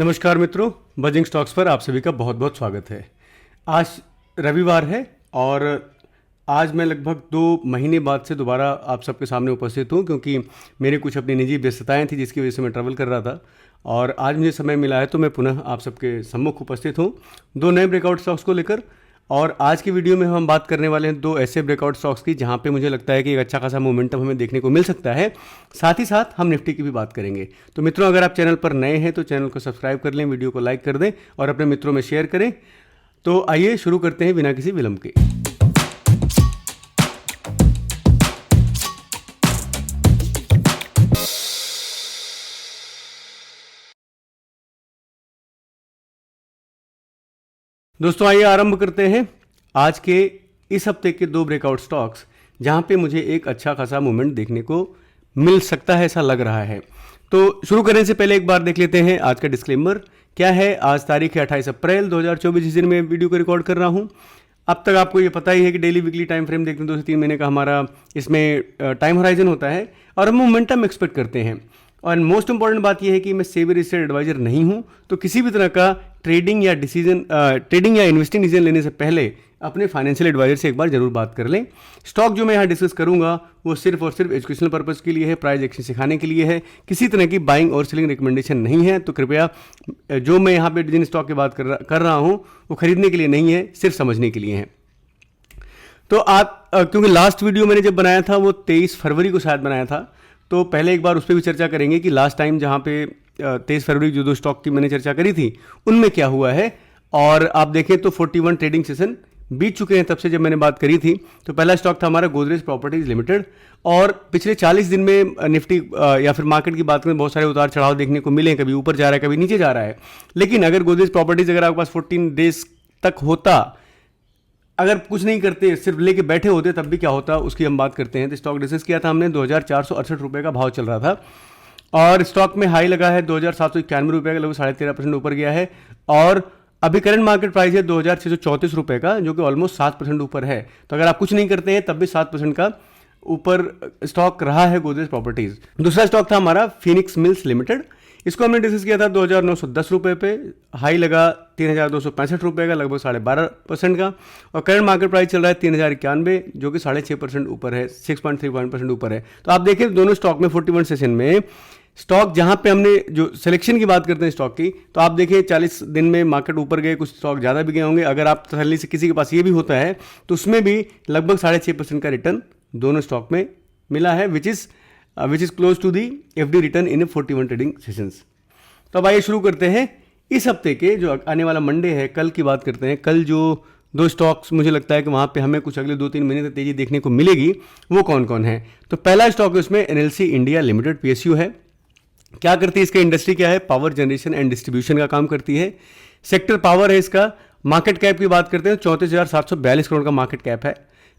नमस्कार मित्रों, buzzing stocks पर आप सभी का बहुत बहुत स्वागत है। आज रविवार है और आज मैं लगभग 2 महीने बाद से दोबारा आप सबके सामने उपस्थित हूँ, क्योंकि मेरे कुछ अपनी निजी व्यस्तताएं थी जिसकी वजह से मैं ट्रैवल कर रहा था और आज मुझे समय मिला है तो मैं पुनः आप सबके सम्मुख उपस्थित हूँ 2 नए ब्रेकआउट स्टॉक्स को लेकर। और आज की वीडियो में हम बात करने वाले हैं 2 ऐसे ब्रेकआउट स्टॉक्स की जहां पे मुझे लगता है कि एक अच्छा खासा मोमेंटम हमें देखने को मिल सकता है। साथ ही साथ हम निफ्टी की भी बात करेंगे। तो मित्रों, अगर आप चैनल पर नए हैं तो चैनल को सब्सक्राइब कर लें, वीडियो को लाइक कर दें और अपने मित्रों में शेयर करें। तो आइए शुरू करते हैं बिना किसी विलंब के। दोस्तों, आइए आरंभ करते हैं आज के इस हफ्ते के 2 ब्रेकआउट स्टॉक्स जहां पे मुझे एक अच्छा खासा मूवमेंट देखने को मिल सकता है, ऐसा लग रहा है। तो शुरू करने से पहले एक बार देख लेते हैं आज का डिस्क्लेमर क्या है। आज तारीख है 28 अप्रैल 2024, जिस दिन मैं वीडियो को रिकॉर्ड कर रहा हूं। अब तक आपको ये पता ही है कि डेली वीकली टाइम फ्रेम देखते हैं, 2 से 3 महीने का हमारा इसमें टाइम होराइजन होता है और हम मोमेंटम एक्सपेक्ट करते हैं। और मोस्ट इंपॉर्टेंट बात यह है कि मैं सेबी रजिस्टर्ड एडवाइजर नहीं हूं, तो किसी भी तरह का ट्रेडिंग या इन्वेस्टिंग डिसीजन लेने से पहले अपने फाइनेंशियल एडवाइजर से एक बार जरूर बात कर लें। स्टॉक जो मैं यहाँ डिस्कस करूंगा वो सिर्फ और सिर्फ एजुकेशनल पर्पज़ के लिए है, प्राइस एक्शन सिखाने के लिए है, किसी तरह की बाइंग और सेलिंग रिकमेंडेशन नहीं है। तो कृपया जो मैं यहाँ पे जिन स्टॉक की बात कर रहा हूँ वो खरीदने के लिए नहीं है, सिर्फ समझने के लिए है। तो आप क्योंकि लास्ट वीडियो मैंने जब बनाया था वो 23 फरवरी को शायद बनाया था, तो पहले एक बार उस पर भी चर्चा करेंगे कि लास्ट टाइम जहाँ पे 23 फरवरी जो 2 स्टॉक की मैंने चर्चा करी थी उनमें क्या हुआ है। और आप देखें तो 41 ट्रेडिंग सेशन बीत चुके हैं तब से जब मैंने बात करी थी। तो पहला स्टॉक था हमारा गोदरेज प्रॉपर्टीज लिमिटेड और पिछले 40 दिन में निफ्टी या फिर मार्केट की बात करें बहुत सारे उतार चढ़ाव देखने को मिले, कभी ऊपर जा रहा है कभी नीचे जा रहा है। लेकिन अगर गोदरेज प्रॉपर्टीज अगर आपके पास 14 डेज तक होता, अगर कुछ नहीं करते सिर्फ लेके बैठे होते तब भी क्या होता उसकी हम बात करते हैं। तो स्टॉक डिस्कस किया था हमने, 2468 रुपये का भाव चल रहा था और स्टॉक में हाई लगा है 2791 रुपये का, लगभग 13.5% ऊपर गया है। और अभी करंट मार्केट प्राइस है 2634 रुपये का, जो कि ऑलमोस्ट 7% ऊपर है। तो अगर आप कुछ नहीं करते हैं तब भी 7% का ऊपर स्टॉक रहा है गोदरेज प्रॉपर्टीज। दूसरा स्टॉक था हमारा फिनिक्स मिल्स लिमिटेड। इसको हमने डिस्कस किया था 2910 रुपये पे, हाई लगा 3265 रुपये का, लगभग 12.5% का। और करंट मार्केट प्राइस चल रहा है 3091, जो कि 6.5% ऊपर है, 6.3% ऊपर है। तो आप देखें दोनों स्टॉक में 41 सेशन में स्टॉक जहां पे हमने जो सिलेक्शन की बात करते हैं स्टॉक की, तो आप देखिए 40 दिन में मार्केट ऊपर गए, कुछ स्टॉक ज़्यादा भी गए होंगे। अगर आप तसल्ली से किसी के पास ये भी होता है तो उसमें भी लगभग 6.5% का रिटर्न दोनों स्टॉक में मिला है, which is close to the FD return in 41 trading sessions. तो अब आइए शुरू करते हैं इस हफ्ते के जो आने वाला मंडे है, कल की बात करते हैं। कल जो 2 स्टॉक्स मुझे लगता है कि वहाँ पे हमें कुछ अगले 2-3 महीने तक तेजी देखने को मिलेगी, वो कौन कौन है। तो पहला स्टॉक है उसमें एनएलसी इंडिया लिमिटेड, पीएसयू है। क्या करती है, इसका इंडस्ट्री क्या है, पावर जनरेशन एंड डिस्ट्रीब्यूशन का काम करती है। सेक्टर पावर है इसका। मार्केट कैप की बात करते हैं 34,742 करोड़ का मार्केट कैप है।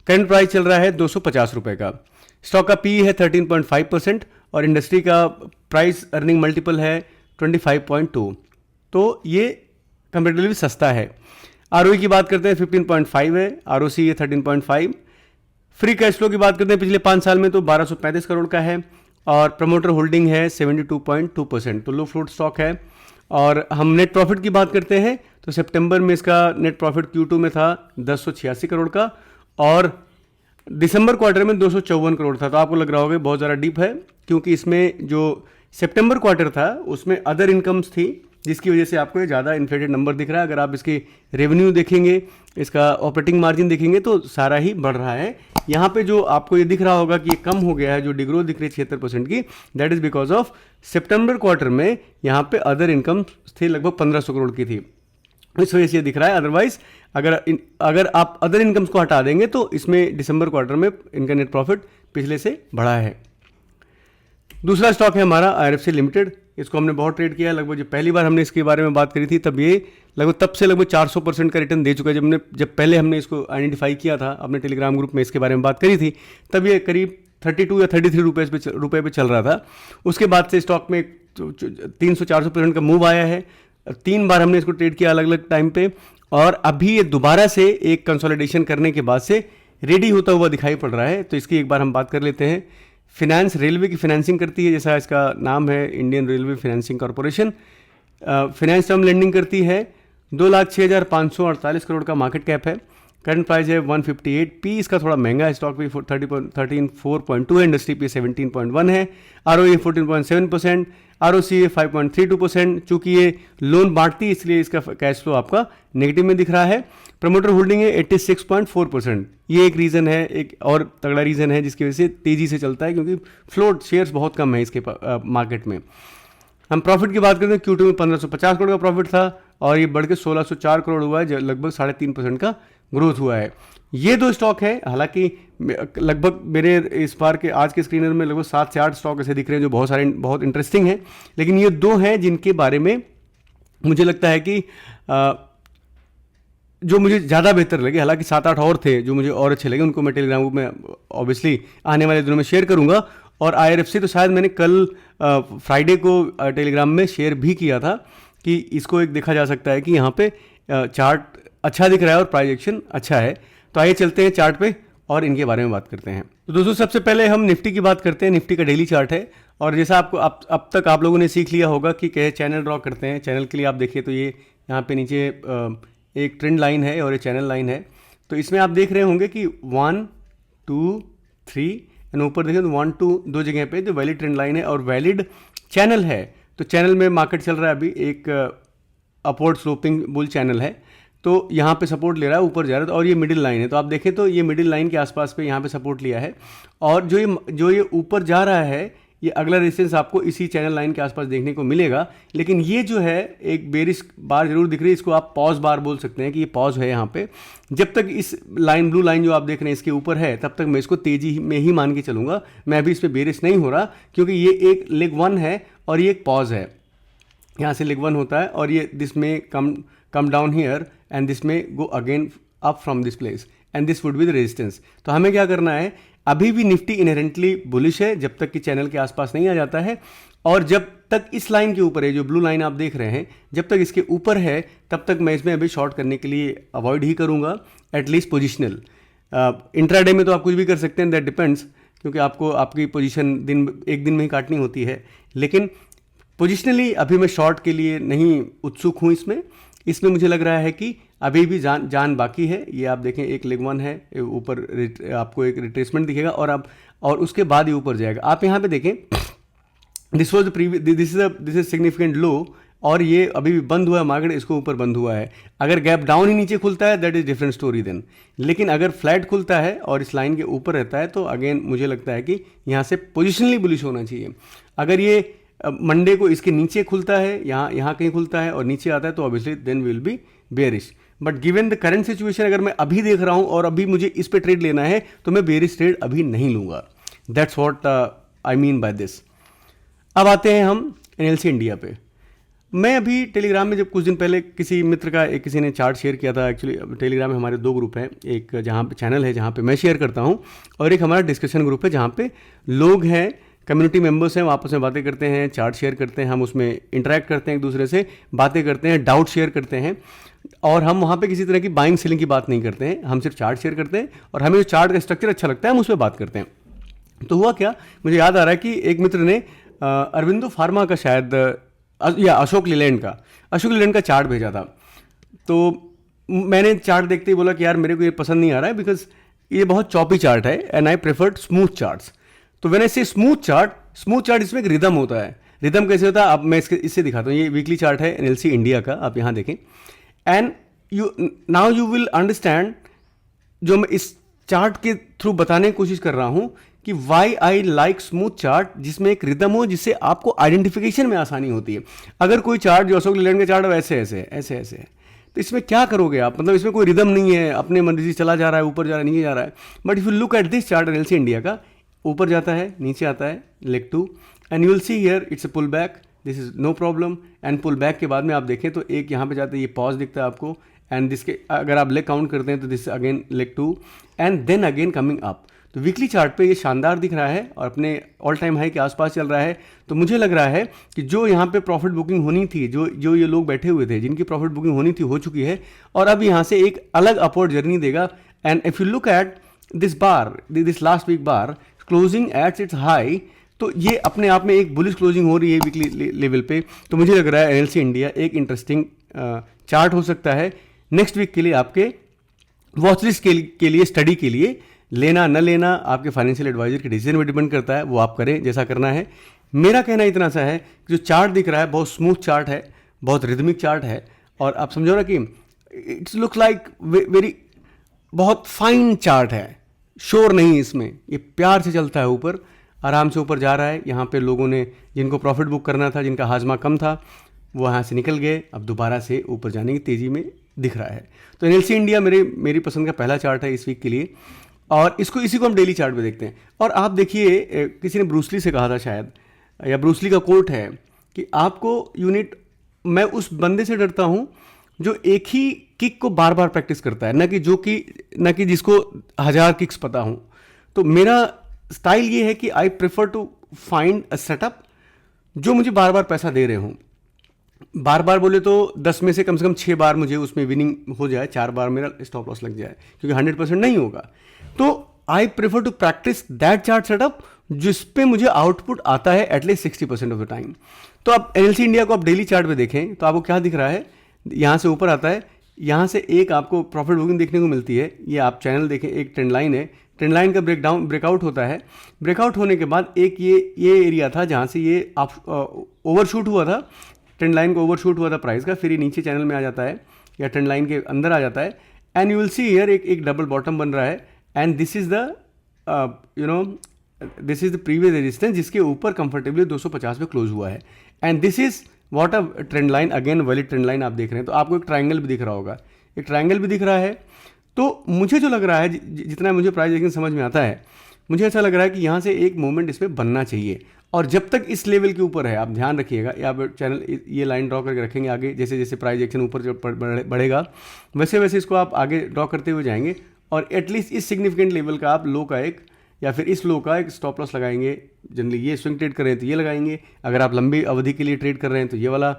करंट प्राइस चल रहा है 250 रुपये का। स्टॉक का पी है 13.5% और इंडस्ट्री का प्राइस अर्निंग मल्टीपल है 25.2, तो ये कंपेरेटिवली सस्ता है। आरओई की बात करते हैं 15.5 है, आरओसी है 13.5। फ्री कैश फ्लो की बात करते हैं पिछले 5 साल में तो 1235 करोड़ का है और प्रमोटर होल्डिंग है 72.2%, तो लो फ्लोट स्टॉक है। और हम नेट प्रॉफिट की बात करते हैं तो सितंबर में इसका नेट प्रॉफिट Q2 में था 1086 करोड़ का और दिसंबर क्वार्टर में 254 करोड़ था। तो आपको लग रहा होगा बहुत ज़्यादा डीप है, क्योंकि इसमें जो सितंबर क्वार्टर था उसमें अदर इनकम्स थी, जिसकी वजह से आपको ये ज़्यादा इन्फ्लेटेड नंबर दिख रहा है। अगर आप इसकी रेवेन्यू देखेंगे, इसका ऑपरेटिंग मार्जिन देखेंगे तो सारा ही बढ़ रहा है। यहाँ पे जो आपको ये दिख रहा होगा कि ये कम हो गया है, जो डिग्रोथ दिख रही है 76% की, that is because of September quarter में यहाँ पे अदर इनकम थे, लगभग 1500 करोड़ की थी, इस वजह से ये दिख रहा है। अदरवाइज अगर आप अदर इनकम्स को हटा देंगे तो इसमें दिसंबर क्वार्टर में इनका नेट प्रॉफिट पिछले से बढ़ा है। दूसरा स्टॉक है हमारा आईआरएफसी लिमिटेड। इसको हमने बहुत ट्रेड किया है, लगभग जब पहली बार हमने इसके बारे में बात करी थी तब ये तब से लगभग 400% का रिटर्न दे चुका है। जब पहले हमने इसको आइडेंटिफाई किया था अपने टेलीग्राम ग्रुप में, इसके बारे में बात करी थी, तब ये करीब 32 या 33 रुपये पे चल रहा था। उसके बाद से स्टॉक में 300-400% का मूव आया है। 3 बार हमने इसको ट्रेड किया अलग अलग टाइम पे और अभी ये दोबारा से एक कंसोलिडेशन करने के बाद से रेडी होता हुआ दिखाई पड़ रहा है। तो इसकी एक बार हम बात कर लेते हैं। फिनेंस रेलवे की फाइनेंसिंग करती है, जैसा इसका नाम है Indian railway financing corporation. Finance term lending करती है, 2,06,548 करोड़ का मार्केट कैप है, करंट प्राइस है 158, पी इसका थोड़ा महंगा है, स्टॉक भी 13.4.2 है, इंडस्ट्री पी 17.1 है, ROE 14.7%, ROCE 5.32%। चूंकि ये लोन बांटती है इसलिए इसका कैश फ्लो आपका नेगेटिव में दिख रहा है। प्रमोटर होल्डिंग है 86.4%। ये एक रीज़न है, एक और तगड़ा रीज़न है जिसकी वजह से तेज़ी से चलता है, क्योंकि फ्लोट शेयर्स बहुत कम है इसके मार्केट में। हम प्रॉफिट की बात करते हैं, Q2 में 1550 करोड़ का प्रॉफिट था और ये बढ़ के 1604 करोड़ हुआ है, जो लगभग 3.5% का ग्रोथ हुआ है। ये दो स्टॉक है, हालांकि लगभग मेरे इस बार के आज के स्क्रीनर में लगभग 7 से 8 स्टॉक ऐसे दिख रहे हैं जो बहुत इंटरेस्टिंग हैं, लेकिन ये दो हैं जिनके बारे में मुझे लगता है कि जो मुझे ज़्यादा बेहतर लगे। हालांकि 7-8 और थे जो मुझे और अच्छे लगे, उनको मैं टेलीग्राम ग्रुप में ऑब्वियसली आने वाले दिनों में शेयर करूंगा। और IRFC तो शायद मैंने कल फ्राइडे को टेलीग्राम में शेयर भी किया था कि इसको एक देखा जा सकता है कि यहाँ पे चार्ट अच्छा दिख रहा है और प्राइस एक्शन अच्छा है। तो आइए चलते हैं चार्ट पे और इनके बारे में बात करते हैं। तो दोस्तों सबसे पहले हम निफ्टी की बात करते हैं। निफ्टी का डेली चार्ट है और जैसा आपको अब तक आप लोगों ने सीख लिया होगा कि कैसे चैनल ड्रॉ करते हैं। चैनल के लिए आप देखिए तो ये यहाँ पे नीचे एक ट्रेंड लाइन है और ये चैनल लाइन है। तो इसमें आप देख रहे होंगे कि 1 2 3 एंड ऊपर देखें तो 1 2 दो जगह पे जो वैलिड ट्रेंड लाइन है और वैलिड चैनल है। तो चैनल में मार्केट चल रहा है अभी एक अपवर्ड स्लोपिंग बुल चैनल है, तो यहाँ पे सपोर्ट ले रहा है, ऊपर जा रहा है। और ये मिडिल लाइन है, तो आप देखें तो ये मिडिल लाइन के आसपास पे यहाँ पे सपोर्ट लिया है और जो ये ऊपर जा रहा है, ये अगला रेजिस्टेंस आपको इसी चैनल लाइन के आसपास देखने को मिलेगा। लेकिन ये जो है एक बेरिश बार जरूर दिख रही है, इसको आप पॉज बार बोल सकते हैं कि ये पॉज है यहाँ पे। जब तक इस लाइन ब्लू लाइन जो आप देख रहे हैं इसके ऊपर है, तब तक मैं इसको तेजी में ही मान के चलूंगा। मैं अभी इस पर बेरिश नहीं हो रहा, क्योंकि ये एक लेग 1 है और ये एक पॉज है। यहाँ से लेग 1 होता है और ये दिस में come down here and this में go again up from this place and this would be the resistance. तो हमें क्या करना है, अभी भी निफ्टी इनहेरेंटली बुलिश है जब तक कि चैनल के आसपास नहीं आ जाता है। और जब तक इस लाइन के ऊपर है, जो ब्लू लाइन आप देख रहे हैं, जब तक इसके ऊपर है तब तक मैं इसमें अभी शॉर्ट करने के लिए अवॉइड ही करूंगा, एटलीस्ट पोजिशनल। इंट्राडे में तो आप कुछ भी कर सकते हैं, दैट डिपेंड्स, क्योंकि आपको आपकी पोजीशन एक दिन में ही काटनी होती है। लेकिन पोजिशनली अभी मैं शॉर्ट के लिए नहीं उत्सुक हूँ। इसमें मुझे लग रहा है कि अभी भी जान बाकी है। ये आप देखें एक लेग 1 है, ऊपर आपको एक रिट्रेसमेंट दिखेगा और उसके बाद ये ऊपर जाएगा। आप यहाँ पे देखें, दिस इज सिग्निफिकेंट लो और ये अभी भी बंद हुआ है मार्केट, इसको ऊपर बंद हुआ है। अगर गैप डाउन ही नीचे खुलता है that is different story then. लेकिन अगर फ्लैट खुलता है और इस लाइन के ऊपर रहता है तो अगेन मुझे लगता है कि यहाँ से पोजिशनली बुलिश होना चाहिए। अगर ये मंडे को इसके नीचे खुलता है, यहाँ कहीं खुलता है और नीचे आता है, तो obviously then will be bearish. But given the current situation, अगर मैं अभी देख रहा हूँ और अभी मुझे इस पे ट्रेड लेना है तो मैं बेरिश ट्रेड अभी नहीं लूँगा। That's what I mean by this. अब आते हैं हम NLC इंडिया पे। मैं अभी टेलीग्राम में जब कुछ दिन पहले किसी मित्र का किसी ने चार्ट शेयर किया था। एक्चुअली टेलीग्राम में हमारे 2 ग्रुप हैं, एक जहाँ पे चैनल है जहाँ पे मैं शेयर करता हूँ और एक हमारा डिस्कशन ग्रुप है जहाँ पे लोग हैं, कम्युनिटी मेंबर्स हैं, वो आपस में बातें करते हैं, चार्ट शेयर करते हैं, हम उसमें इंटरेक्ट करते हैं, एक दूसरे से बातें करते हैं, डाउट शेयर करते हैं। और हम वहाँ पे किसी तरह की बाइंग सेलिंग की बात नहीं करते हैं, हम सिर्फ चार्ट शेयर करते हैं और हमें जो चार्ट का स्ट्रक्चर अच्छा लगता है हम उस पर बात करते हैं। तो हुआ क्या, मुझे याद आ रहा है कि एक मित्र ने अरविंदो फार्मा का शायद या अशोक लीलैंड का चार्ट भेजा था। तो मैंने चार्ट देखते ही बोला कि यार मेरे को ये पसंद नहीं आ रहा है, बिकॉज ये बहुत चॉपी चार्ट है and I preferred smooth charts. तो व्हेन आई से स्मूथ चार्ट इसमें एक रिदम होता है। रिदम कैसे होता है, अब मैं इससे दिखाता हूँ। ये वीकली चार्ट है NLC इंडिया का, आप यहाँ देखें and now you will understand जो मैं इस चार्ट के थ्रू बताने की कोशिश कर रहा हूँ कि why I like smooth chart, जिसमें एक रिदम हो, जिससे आपको आइडेंटिफिकेशन में आसानी होती है। अगर कोई चार्ट जो अशोक लीलैंड का चार्ट है ऐसे है तो इसमें क्या करोगे आप, मतलब इसमें कोई रिदम नहीं है, अपने मर्जी चला जा रहा है, ऊपर जा रहा है, नीचे जा रहा है। But if you look at this chart NLC India का, ऊपर जाता है, नीचे आता है, leg 2 and you will see here it's a pull back, this is no problem. And pull back के बाद में आप देखें तो एक यहाँ पे जाते हैं, ये पॉज दिखता है आपको एंड दिसके अगर आप लेग काउंट करते हैं तो this again leg 2 and then again coming up. तो वीकली चार्ट पे ये शानदार दिख रहा है और अपने ऑल टाइम हाई के आसपास चल रहा है। तो मुझे लग रहा है कि जो यहाँ पे प्रॉफिट बुकिंग होनी थी, जो ये लोग बैठे हुए थे जिनकी प्रॉफिट बुकिंग होनी थी, हो चुकी है और अब यहाँ से एक अलग अपवर्ड जर्नी देगा। And if you look at this last week bar closing at its high, तो ये अपने आप में एक बुलिश क्लोजिंग हो रही है वीकली लेवल पे। तो मुझे लग रहा है एनएलसी इंडिया एक इंटरेस्टिंग चार्ट हो सकता है नेक्स्ट वीक के लिए, आपके वॉचलिस्ट के लिए स्टडी के लिए। लेना न लेना आपके फाइनेंशियल एडवाइजर के डिसीजन पर डिपेंड करता है, वो आप करें जैसा करना है। मेरा कहना इतना सा है कि जो चार्ट दिख रहा है बहुत स्मूथ चार्ट है, बहुत रिदमिक चार्ट है, और आप समझो ना कि इट्स लुक लाइक वेरी बहुत फाइन चार्ट है, शोर नहीं इसमें, ये प्यार से चलता है, ऊपर आराम से ऊपर जा रहा है। यहाँ पे लोगों ने जिनको प्रॉफिट बुक करना था, जिनका हाजमा कम था, वो यहाँ से निकल गए, अब दोबारा से ऊपर जाने की तेज़ी में दिख रहा है। तो एनएलसी इंडिया मेरी पसंद का पहला चार्ट है इस वीक के लिए, और इसी को हम डेली चार्ट पे देखते हैं। और आप देखिए, किसी ने ब्रूसली से कहा था शायद, या ब्रूसली का कोट है कि आपको यूनिट, मैं उस बंदे से डरता हूँ जो एक ही किक को बार बार प्रैक्टिस करता है, न कि जिसको 1000 किक्स पता हूँ। तो मेरा स्टाइल ये है कि I prefer to find a setup जो मुझे बार बार पैसा दे रहे हों। बार बार बोले तो 10 में से कम 6 बार मुझे उसमें विनिंग हो जाए, 4 बार मेरा स्टॉप लॉस लग जाए, क्योंकि 100% नहीं होगा। तो I prefer to practice that chart setup जिस पे मुझे आउटपुट आता है एटलीस्ट 60% ऑफ द टाइम। तो अब एनएलसी इंडिया को आप डेली चार्ट पे देखें तो आपको क्या दिख रहा है, यहाँ से ऊपर आता है, यहाँ से एक आपको प्रॉफिट बुकिंग देखने को मिलती है। ये आप चैनल देखें, एक ट्रेंड लाइन है, ट्रेंड लाइन का ब्रेकआउट होता है। ब्रेकआउट होने के बाद एक ये एरिया था जहाँ से ये आप ओवरशूट हुआ था, ट्रेंड लाइन को ओवरशूट हुआ था प्राइस का, फिर ये नीचे चैनल में आ जाता है या ट्रेंड लाइन के अंदर आ जाता है, and you will see here एक डबल बॉटम बन रहा है, and this is the this is the previous resistance जिसके ऊपर कंफर्टेबली 250 पे क्लोज हुआ है, and this is what a trend line, again valid trend line आप देख रहे हैं। तो आपको एक ट्रायंगल भी दिख रहा होगा, एक ट्रायंगल भी दिख रहा है। तो मुझे जो लग रहा है, जितना मुझे प्राइस एक्शन समझ में आता है, मुझे ऐसा लग रहा है कि यहाँ से एक मूवमेंट इसमें बनना चाहिए, और जब तक इस लेवल के ऊपर है, आप ध्यान रखिएगा, या आप चैनल ये लाइन ड्रॉ करके रखेंगे आगे, जैसे जैसे प्राइस एक्शन ऊपर बढ़ेगा वैसे वैसे इसको आप आगे ड्रॉ करते हुए जाएंगे, और एटलीस्ट इस सिग्निफिकेंट लेवल का आप लो का एक, या फिर इस लो का एक स्टॉप लॉस लगाएंगे। जनरली ये स्विंग ट्रेड कर रहे हैं तो ये लगाएंगे, अगर आप लंबी अवधि के लिए ट्रेड कर रहे हैं तो ये वाला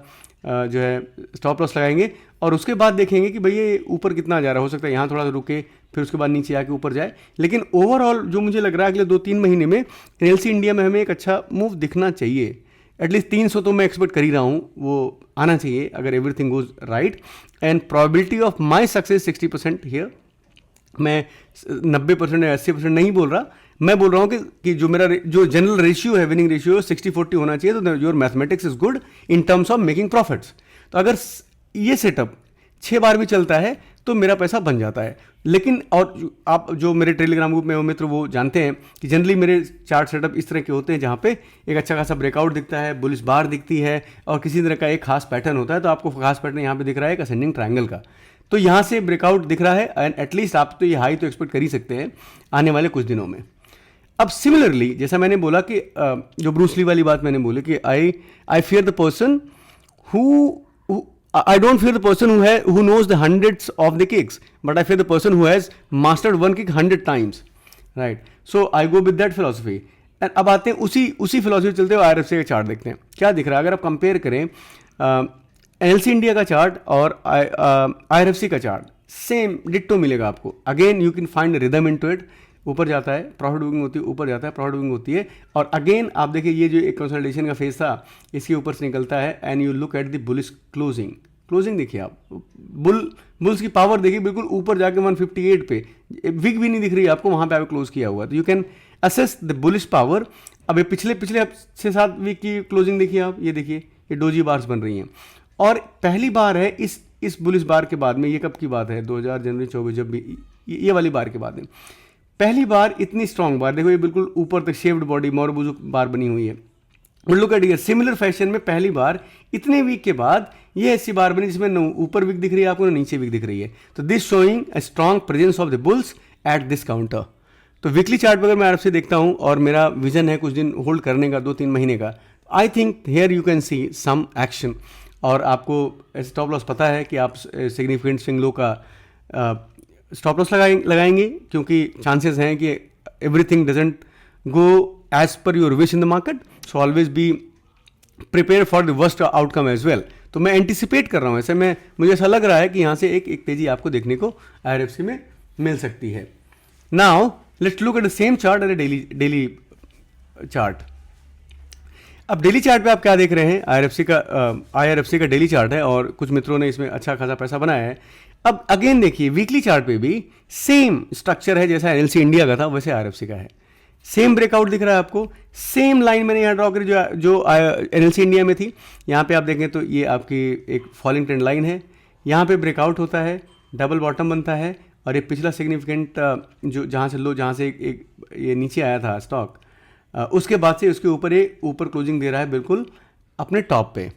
जो है स्टॉप लॉस लगाएंगे, और उसके बाद देखेंगे कि भाई ये ऊपर कितना जा रहा है। हो सकता है यहाँ थोड़ा सा रुके, फिर उसके बाद नीचे आके ऊपर जाए, लेकिन ओवरऑल जो मुझे लग रहा है अगले 2-3 महीने में एनएलसी इंडिया में हमें एक अच्छा मूव दिखना चाहिए। एटलीस्ट 300 तो मैं एक्सपेक्ट कर ही रहा हूँ, वो आना चाहिए अगर everything goes right, and probability of my success 60% here. मैं 90% या 80% नहीं बोल रहा, मैं बोल रहा हूँ कि जो मेरा जो जनरल रेशियो है, विनिंग रेशियो 60-40 होना चाहिए। तो your mathematics is good in terms of making profits. तो अगर ये सेटअप 6 बार भी चलता है तो मेरा पैसा बन जाता है। लेकिन और आप जो मेरे टेलीग्राम ग्रुप में हो मित्र, वो जानते हैं कि जनरली मेरे चार्ट सेटअप इस तरह के होते हैं जहाँ पे एक अच्छा खासा ब्रेकआउट दिखता है, बुलिश बार दिखती है, और किसी तरह का एक खास पैटर्न होता है। तो आपको खास पैटर्न यहाँ पे दिख रहा है एक असेंडिंग ट्रायंगल का, तो यहाँ से ब्रेकआउट दिख रहा है, एंड एटलीस्ट आप तो ये हाई तो एक्सपेक्ट कर ही सकते हैं आने वाले कुछ दिनों में। अब सिमिलरली जैसा मैंने बोला कि जो ब्रूसली वाली बात मैंने बोली कि I fear the person I don't fear the person who knows the hundreds of the kicks, but I fear the person who has mastered one kick 100 times, right? So I go with that philosophy. And अब आते हैं उसी philosophy चलते हुए IRFC का chart देखते हैं क्या दिख रहा है। अगर आप कंपेयर करें एनएलसी इंडिया का चार्ट और IRFC का चार्ट, सेम डिट्टो मिलेगा आपको। Again you can find rhythm into it, ऊपर जाता है प्रॉफिट बुकिंग होती है, ऊपर जाता है प्रॉफिट बुकिंग होती है, और अगेन आप देखिए ये जो एक कंसल्टेशन का फेज था इसके ऊपर से निकलता है, and you look at the bullish closing देखिए आप, बुल्स की पावर देखिए, बिल्कुल ऊपर जाके 158 पे, विग भी नहीं दिख रही है आपको, वहाँ पे आप क्लोज किया हुआ। तो you can assess the bullish power. अब ये पिछले 6-7 वीक की क्लोजिंग देखिए आप, ये देखिए ये डोजी बार्स बन रही हैं, और पहली बार है इस बुलिश बार के बाद में, ये कब की बात है 2000 जनवरी 24, जब भी ये वाली बार के बाद में पहली बार इतनी स्ट्रांग बार, देखो ये बिल्कुल ऊपर तक शेप्ड बॉडी मोरबुजू बार बनी हुई है। Look at here, similar fashion में पहली बार इतने वीक के बाद ये ऐसी बार बनी जिसमें न ऊपर वीक दिख रही है आपको, न नीचे वीक दिख रही है। तो this showing a strong presence of the bulls at this counter. तो वीकली चार्ट पर अगर मैं आपसे देखता हूं और मेरा विजन है कुछ दिन होल्ड करने का, 2-3 महीने का, I think here you can see some action. और आपको स्टॉप लॉस पता है कि आप सिग्निफिकेंट स्विंग लो का स्टॉप लॉस लगाएंगे, क्योंकि चांसेस हैं कि everything doesn't go as per your wish in the market, so always be prepare for the worst outcome as well. तो मैं एंटिसिपेट कर रहा हूँ, ऐसे में मुझे ऐसा लग रहा है कि यहाँ से एक तेजी आपको देखने को IRFC में मिल सकती है। Now let's look at the same chart at daily chart. अब डेली चार्ट पे आप क्या देख रहे हैं, IRFC का डेली चार्ट है और कुछ मित्रों ने इसमें अच्छा खासा पैसा बनाया है। अब अगेन देखिए वीकली चार्ट पे भी सेम स्ट्रक्चर है, जैसा एनएलसी इंडिया का था वैसे IRFC का है। सेम ब्रेकआउट दिख रहा है आपको, सेम लाइन मैंने यहाँ ड्रॉ करी जो एनएलसी इंडिया में थी। यहाँ पे आप देखें तो ये आपकी एक फॉलिंग ट्रेंड लाइन है, यहाँ पे ब्रेकआउट होता है, डबल बॉटम बनता है और ये पिछला सिग्निफिकेंट जो जहाँ से एक ये नीचे आया था स्टॉक, उसके बाद से उसके ऊपर क्लोजिंग दे रहा है बिल्कुल अपने टॉप पे।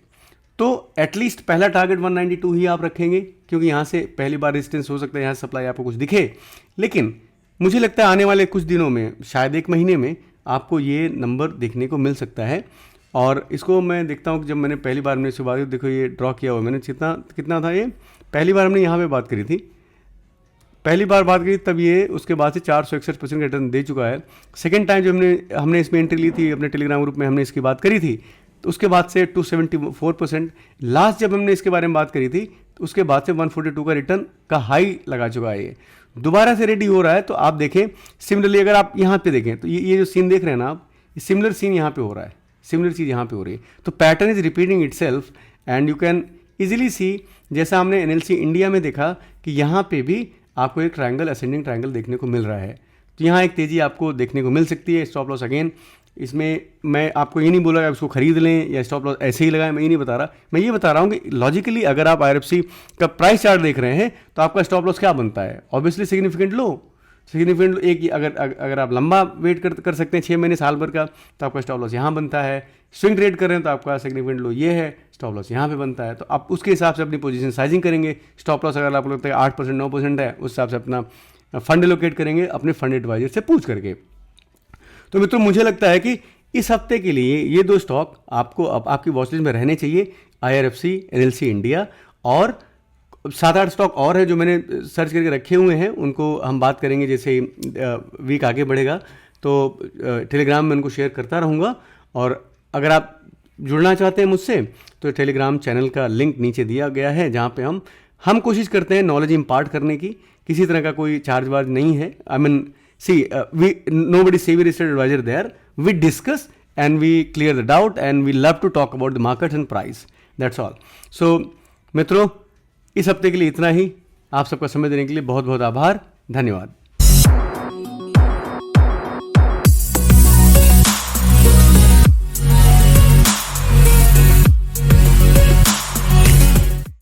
तो एटलीस्ट पहला टारगेट 192 ही आप रखेंगे, क्योंकि यहाँ से पहली बार रेजिस्टेंस हो सकता है, यहाँ सप्लाई आपको कुछ दिखे। लेकिन मुझे लगता है आने वाले कुछ दिनों में, शायद एक महीने में, आपको ये नंबर देखने को मिल सकता है। और इसको मैं देखता हूँ कि जब मैंने पहली बार इससे बात की, देखो ये ड्रॉ किया हुआ मैंने, कितना था ये, पहली बार हमने यहाँ पे बात करी थी, तब ये उसके बाद से 461% का रिटर्न दे चुका है। सेकेंड टाइम जब हमने इसमें एंट्री ली थी अपने टेलीग्राम ग्रुप में, हमने इसकी बात करी थी, तो उसके बाद से 274%। लास्ट जब हमने इसके बारे में बात करी थी तो उसके बाद से 142 का रिटर्न का हाई लगा चुका है। ये दोबारा से रेडी हो रहा है। तो आप देखें सिमिलरली, अगर आप यहाँ पे देखें तो ये जो सीन देख रहे हैं ना आप, सिमिलर सीन यहाँ पे हो रहा है, सिमिलर चीज़ यहाँ पे हो रही है। तो pattern is repeating itself and you can easily सी, जैसा हमने एनएलसी इंडिया में देखा कि यहाँ पे भी आपको एक ट्रायंगल, असेंडिंग ट्रायंगल देखने को मिल रहा है। तो यहाँ एक तेज़ी आपको देखने को मिल सकती है। स्टॉप लॉस अगेन, इसमें मैं आपको ये नहीं बोला कि आप उसको खरीद लें या स्टॉप लॉस ऐसे ही लगाएं, मैं ये नहीं बता रहा। मैं ये बता रहा हूँ कि लॉजिकली अगर आप IRFC का प्राइस चार्ट देख रहे हैं तो आपका स्टॉप लॉस क्या बनता है, ऑब्वियसली सिग्निफिकेंट लो। एक अगर आप लंबा वेट कर सकते हैं 6 महीने साल भर का, तो आपका स्टॉप लॉस यहाँ बनता है। स्विंग ट्रेड कर रहे हैं तो आपका सिग्निफिकेंट लो ये है, स्टॉप लॉस यहाँ पे बनता है। तो आप उसके हिसाब से अपनी पोजीशन साइजिंग करेंगे। स्टॉप लॉस अगर आपको लगता है 8% 9% है, उस हिसाब से अपना फंड एलोकेट करेंगे अपने फंड एडवाइजर से पूछ करके। तो मित्रों मुझे लगता है कि इस हफ्ते के लिए ये 2 स्टॉक आपको आपकी वॉचलिस्ट में रहने चाहिए, IRFC, एनएलसी इंडिया, और 7-8 स्टॉक और है जो मैंने सर्च करके रखे हुए हैं, उनको हम बात करेंगे जैसे वीक आगे बढ़ेगा। तो टेलीग्राम में उनको शेयर करता रहूँगा। और अगर आप जुड़ना चाहते हैं मुझसे तो टेलीग्राम चैनल का लिंक नीचे दिया गया है, जहाँ पे हम कोशिश करते हैं नॉलेज इम्पार्ट करने की। किसी तरह का कोई चार्ज वार्ज नहीं है। I mean see nobody savvy research advisor there. We discuss and we clear the doubt and we love to talk about the markets and price. That's all. So मित्रों, इस हफ्ते के लिए इतना ही। आप सबका समय देने के लिए बहुत बहुत आभार, धन्यवाद।